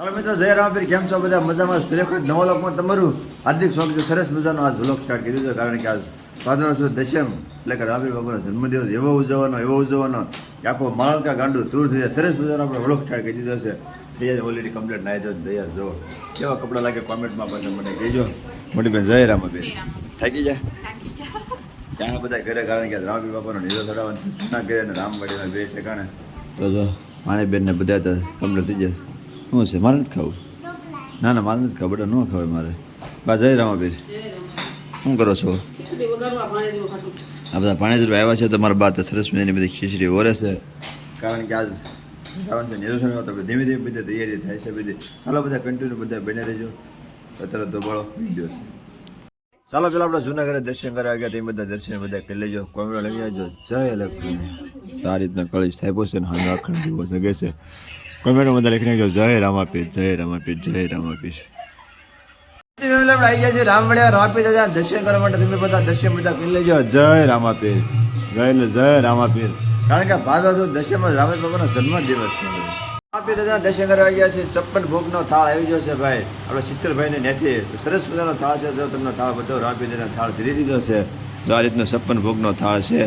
ચાલો મિત્રો, જય રામાપીર. કેમ છો બધા? મજામાં? ખરેખર નવા લોકમાં તમારું હાર્દિક સ્વાગત છે. સરસ મજાનો આજ વ્લોગ સ્ટાર્ટ કર્યું છે, કારણ કે આજ ભાદરવા સુદ દશમ એટલે કે રામાપીર બાપાનો જન્મદિવસ એવો ઉજવવાનો કે આખો માળકા ગાંડું દૂર થઈ જાય. સરસ મજાનો આપણે વ્લોગ સ્ટાર્ટ કરી દીધો છે. તૈયાર ઓલરેડી કમ્પ્લીટ નાઈ જો તૈયાર જો કેવા કપડાં લાગે કોમેન્ટમાં પાછા મને કહેજો. મોટી બેન જય રામાપીર. થાકી જાય ત્યાં બધા ઘરે, કારણ કે રામાપીર બાપાનો નીરો ચડાવવાનો જૂના ઘરે અને રામવાડીના બે ઠેકાણે તો જો પાણીબેન ને બધા તો કમ્પ્લીટ થઈ જાય. શું છે? મારે નથી ખાવું? ના ના, મારે નથી ખાવું બેટા, ન ખાવે મારે. બા જય રામાપીર. શું કરો છો? આ બધા પાણી આવ્યા છે તો મારા બા તો સરસ મજાની બધી ખીચડી ઓરે છે, કારણ કે આજ નિરોશન તો ધીમે ધીમે બધી તૈયારી થાય છે બધી. ચાલો બધા કન્ટિન્યુ બધા બને રહેજો. અત્યારે તો બળો ગયો છે. ચાલો પેલા આપણે જૂનાગઢ દર્શન કરવા ગયા, તે બધા દર્શન બધા કરી લેજો. કોમેન્ટ લઈ આવજો. જય લક્ષ્મી. આ રીતના કળશ થાય છે ને હા અખંડ જેવો જગે છે. કોમેન્ટ બધા લખી નાખજો જય રામાપીર, જય રામાપીર, જય રામાપીર. આપણે આવી ગયા છે રામવાડિયા રામાપીર દાદા દર્શન કરવા માટે. તમે બધા દર્શન બધા કરી લેજો. જય રામાપીર, જય રામાપીર. કારણ કે ભાદરવા દર્શનમાં રામાપીર બાબાનો જન્મદિવસ છે. રામાપીર દાદા દર્શન કરવા ગયા છે. 56 ભોગનો થાળ આવી ગયો છે ભાઈ આપણે શીતલભાઈને નેથી. તો સરસ મજાનો થાળ છે. જો તમને થાળ બધો રામાપીર દાદાનો થાળ ધીરી દીધો છે. તો આ રીતનો 56 ભોગનો થાળ છે.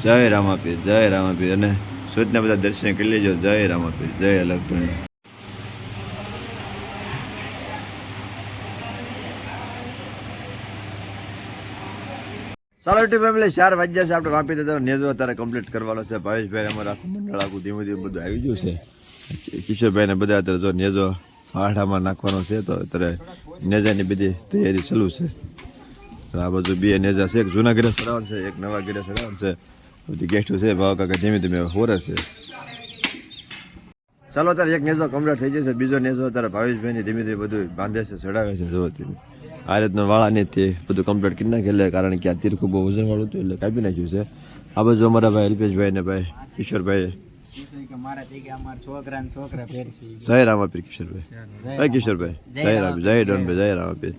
જય રામાપીર, જય રામાપીર. અને સુધના બધા દર્શન કરી લેજો. જય રામાપીર, જય લક્ષ્મી. ચાલો ટી ફેમિલી, 4 વાગ્યા છે. આપણે રામાપીર દાદા નેજો અત્યારે કમ્પ્લીટ કરવાનો છે. ભાવેશભાઈ અમારું આખું મંડળ આખું ધીમે ધીમે બધું આવી ગયું છે. કિશોરભાઈને બધા અત્યારે જો નેજો આઠામાં નાખવાનો છે, તો અત્યારે નેજાની બધી તૈયારી ચાલુ છે. આ બધું બે નેજા છે. એક જૂના ઘરે સડાવવાનું છે, એક નવા ઘરે સડાવવાનું છે. બધી ગેસ્ટો છે ભાવ કાકા ધીમે ધીમે હોરે છે. ચાલો અત્યારે એક નેજો કમ્પ્લીટ થઈ જશે. બીજો નેજો અત્યારે ભાવેશભાઈની ધીમે ધીમે બધું બાંધે છે, ચડાવે છે. જો આ રીતનું વાળાની તે બધું કમ્પ્લીટ કરી નાખે, એટલે કારણ કે આ તીરખું બહુ વજનવાળું હતું એટલે કાપી નાખ્યું છે. આ બાજુ અમારા ભાઈ અલ્પેશભાઈ ને ભાઈ કિશોરભાઈ. જય રામાપીર કિશોરભાઈ, ભાઈ કિશોરભાઈ જય રામ, જય ડોનભાઈ, જય રામાપીર.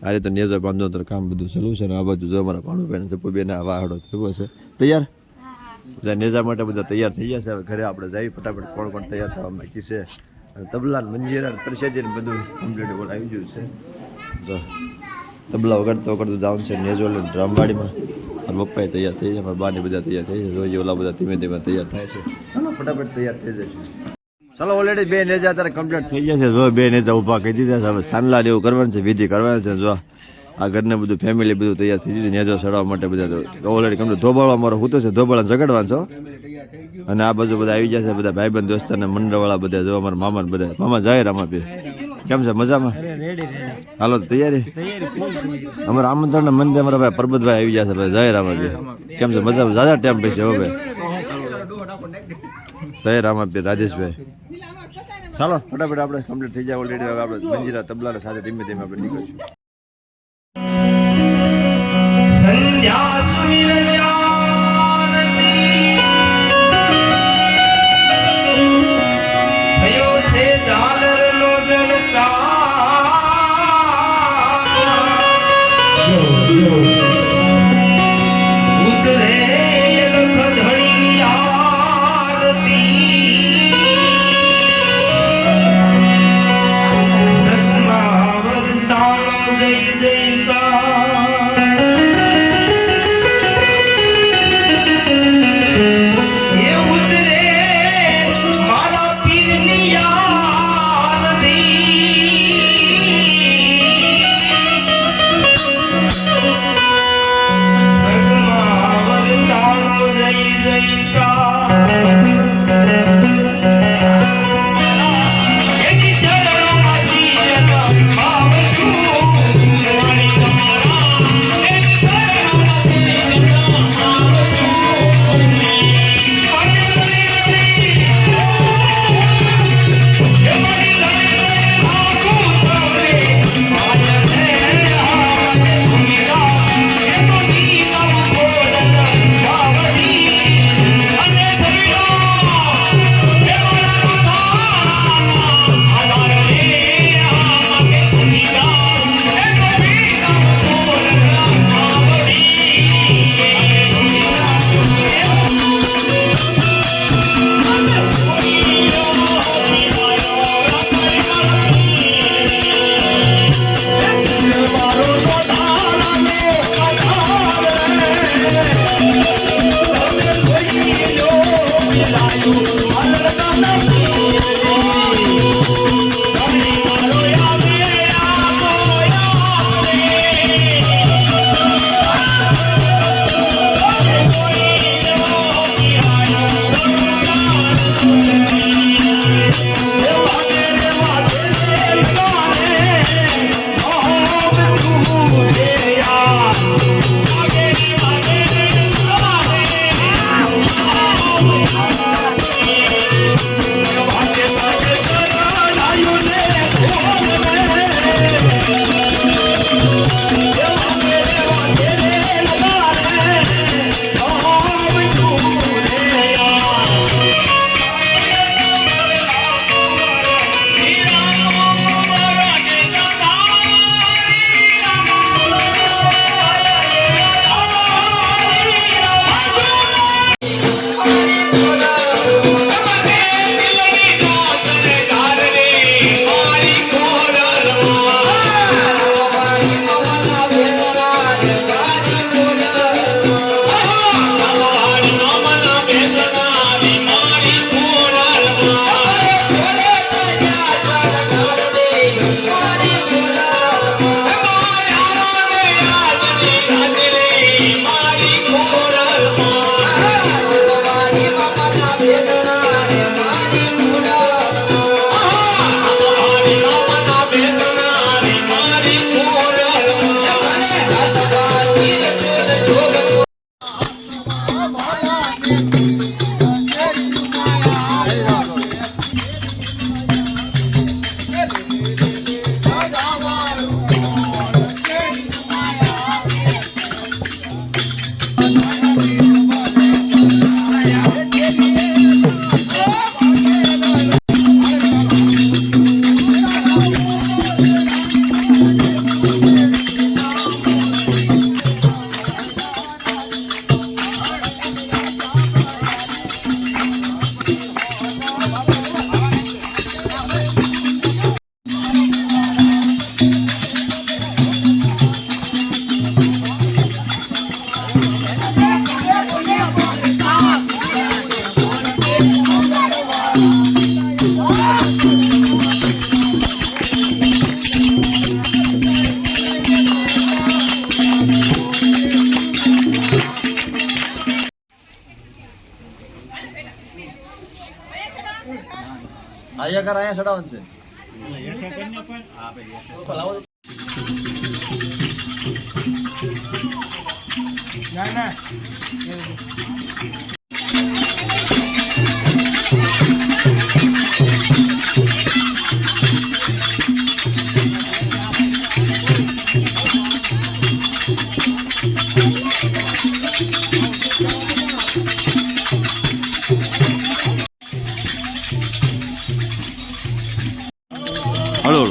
આ રીતે નેજો બાંધો તો કામ બધું ચાલુ છે. ને આ બાજુ જો અમારા ભાણુભાઈ ચપ્પુભાઈ ને વાહડો થયો છે તૈયાર. બધા નેજા માટે બધા તૈયાર થઈ ગયા છે. હવે ઘરે આપણે જઈ ફટાફટ કોણ કોણ તૈયાર થવા બાકી છે. તબલા મંજીરા પ્રસાદી ને બધું કમ્પ્લીટ આવી ગયું છે. તો તબલા વગાડતો જવાનું છે નેજો લઈને રામવાડીમાં. મારા પપ્પાએ તૈયાર થઈ જાય, મારા બાને બધા તૈયાર થઈ જાય. રોજ ઓલા બધા ધીમે ધીમે તૈયાર થાય છે. ચાલો ફટાફટ તૈયાર થઈ જશે. ચાલો ઓલરેડી 2 નેજા અત્યારે કમ્પ્લીટ થઈ ગયા છે. જો 2 નેજા ઊભા કરી દીધા છે. હવે સાનલા એવું કરવાનું છે, વિધિ કરવાની છે. જો આ ઘરને બધું ફેમિલી બધું તૈયાર થઈ ગયું. નેજો ચડાવવા માટે બધા ઓલરેડી કમ્પ્લીટ. ધોબાળવા મારો હું તો છે, ધોબાળાને જગાડવાનું છો. અને આ બાજુ બધા આવી ગયા છે, બધા ભાઈબંધ દોસ્તાર મંડળવાળા બધા. જો અમારા મામા ને બધા. મામા જય રામાપીર. કેમ છે? મજામાં? હાલો તૈયારી. અમારા આમંત્રણ મંદિર અમારા ભાઈ પરબતભાઈ આવી ગયા છે. ભાઈ જય રામાપીર. કેમ છે? મજામાં? જ્યાદા ટાઈમ પછી હવે જય રામાપીર. રાજેશભાઈ ચાલો ફટાફટ આપણે કમ્પ્લીટ થઈ જાય. ઓલરેડી હવે આપણે મંજીરા તબલા સાથે ધીમે ધીમે આપણે નીકળીશું. સંધ્યા અહીંયા ચડાવવાનું છે. ના ના હળો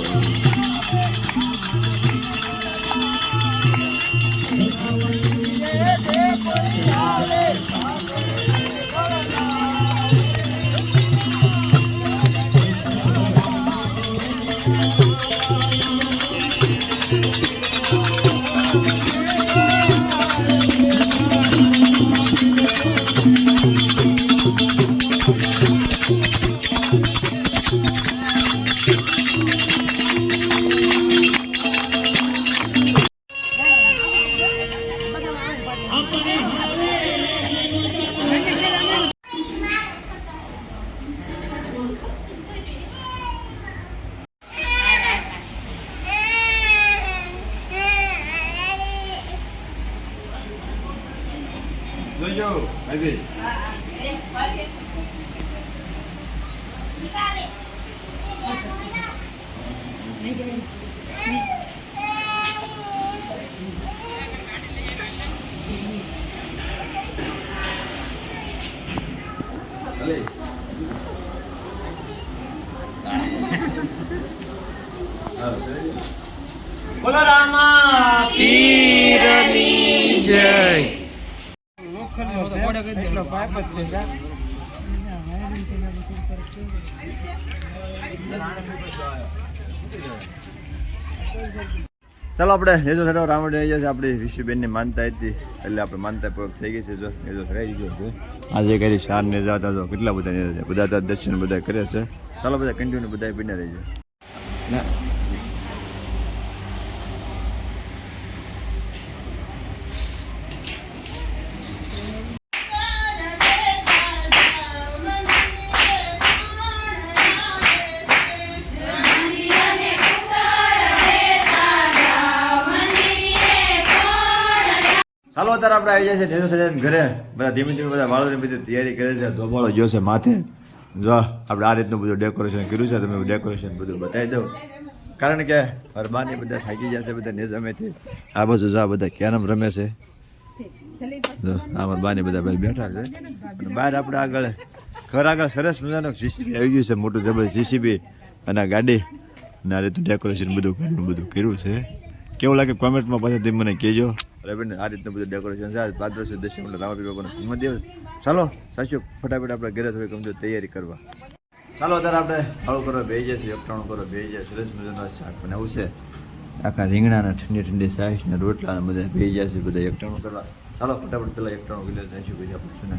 જોજો ભાઈ બોલો રામા પીરની જય. ચાલો આપણે નેજો હેડો રાવણ આવી જશે. આપણી વિશુબેનની માનતા હતી એટલે આપણે માનતા પૂર્વક થઈ ગઈ છે. જો નેજો રહી ગયો છે આજે કરી શાર ને જતા તો કેટલા બધા નેજા છે, બધા તો દર્શન બધા કરે છે. ચાલો બધા કન્ટિન્યુ બધા બિના રહીજો. ચાલો અત્યારે આપણે આવી જાય છે નેજો સાઈડ ઘરે. બધા ધીમે ધીમે બધા વાળોની બધી તૈયારી કરે છે. ધોબાળો ગયો છે માથે. જો આપણે આ રીતનું બધું ડેકોરેશન કર્યું છે. તમે ડેકોરેશન બધું બતાવી દઉં કારણ કે હરબાની બધા થાકી જશે બધા નેજામેથી. આ બાજુ જો બધા કેરમ રમે છે. અમારા બાની બધા ભાઈ બેઠા છે અને બહાર આપણે આગળ ઘર આગળ સરસ મજાનો જીસીબી આવી ગયું છે, મોટું જબરજસ્ત જીસીબી અને આ ગાડી અને આ રીતનું ડેકોરેશન બધું કર્યું છે. કેવું લાગે કોમેન્ટમાં પાછળ તમે મને કહેજો. રવિને આ રીતનું બધું ડેકોરેશન છે. ભાદ્રવ સુદ દશમ એટલે રામાપીર બાપાનો જન્મદિવસ. ચાલો સાચું ફટાફટ આપણે ઘરે થોડી કમજોર તૈયારી કરવા. ચાલો અત્યારે આપણે હળું કરવા બેસી જશે, એકટાણું કરવા બેસી જાય. સરસ મજાનું શાક બનાવવું છે. આખા રીંગણાના ઠંડી સાઈઝના રોટલા બધા બેસી જશે બધા એકટાણું કરવા. ચાલો ફટાફટ પેલા એકટાણું કિલો જઈશું પછી આપણે